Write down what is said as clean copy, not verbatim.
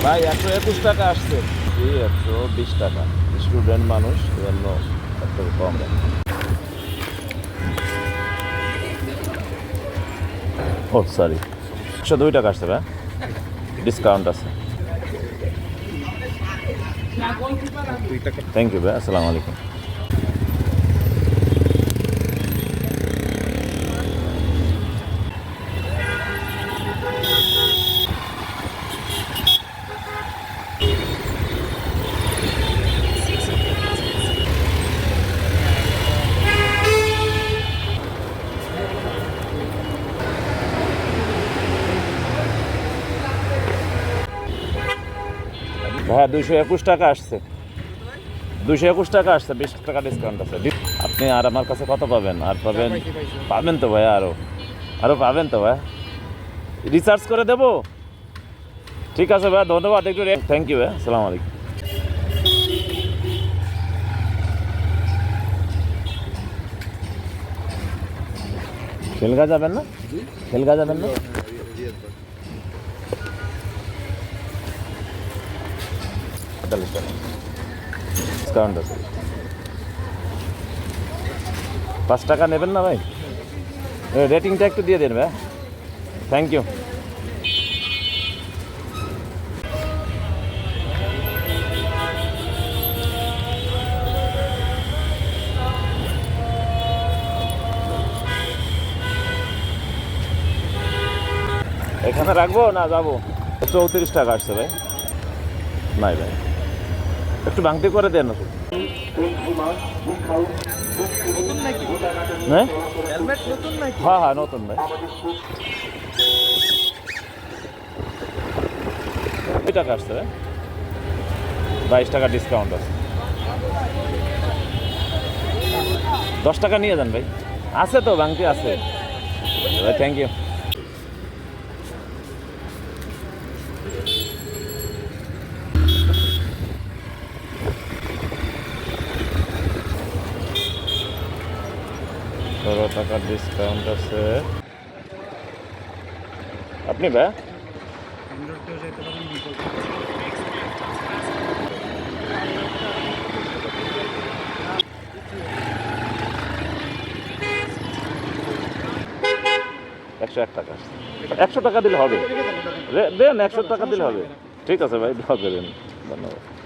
ভাই 121 টাকা আসছে। 120 টাকা, স্টুডেন্ট মানুষ এজন্য একটু কম দেয়। ও সরি, 102 টাকা আসছে ভাই, ডিসকাউন্ট আছে। থ্যাংক ইউ ভাই, আসসালামু আলাইকুম। ভাইয়া 221 টাকা আসছে, 221 টাকা আসছে, 20 টাকা ডিসকাউন্ট আছে। আপনি আর আমার কাছে কত পাবেন? আর পাবেন, পাবেন তো ভাইয়া, আরও পাবেন তো ভাইয়া। রিচার্জ করে দেবো? ঠিক আছে ভাইয়া, ধন্যবাদ। একটু থ্যাংক ইউ ভাইয়া, আসসালামু আলাইকুম। খেলগা যাবেন না? খেলগা যাবেন না? 48 টাকা ডিসকাউন্ট আছে। 5 টাকা নেবেন না ভাই? রেটিংটা একটু দিয়ে দেন ভাই, থ্যাংক ইউ। এখানে রাখবো না যাবো? 34 টাকা আসছে ভাই। নাই ভাই, একটু ভাঙতি করে দেন। হ্যাঁ হ্যাঁ হ্যাঁ, নতুন ভাই। 2 টাকা আসছে ভাই, 22 টাকা ডিসকাউন্ট আছে। 10 টাকা নিয়ে যান ভাই, আছে তো ভাঙতি আছে ভাই, থ্যাংক ইউ। টাকার ডিসকাউন্ট আছে। আপনি ভাই $101 আসছে। 100 টাকা দিলে হবে, দেন 100 টাকা দিলে হবে। ঠিক আছে ভাই, দোয়া করেন, ধন্যবাদ।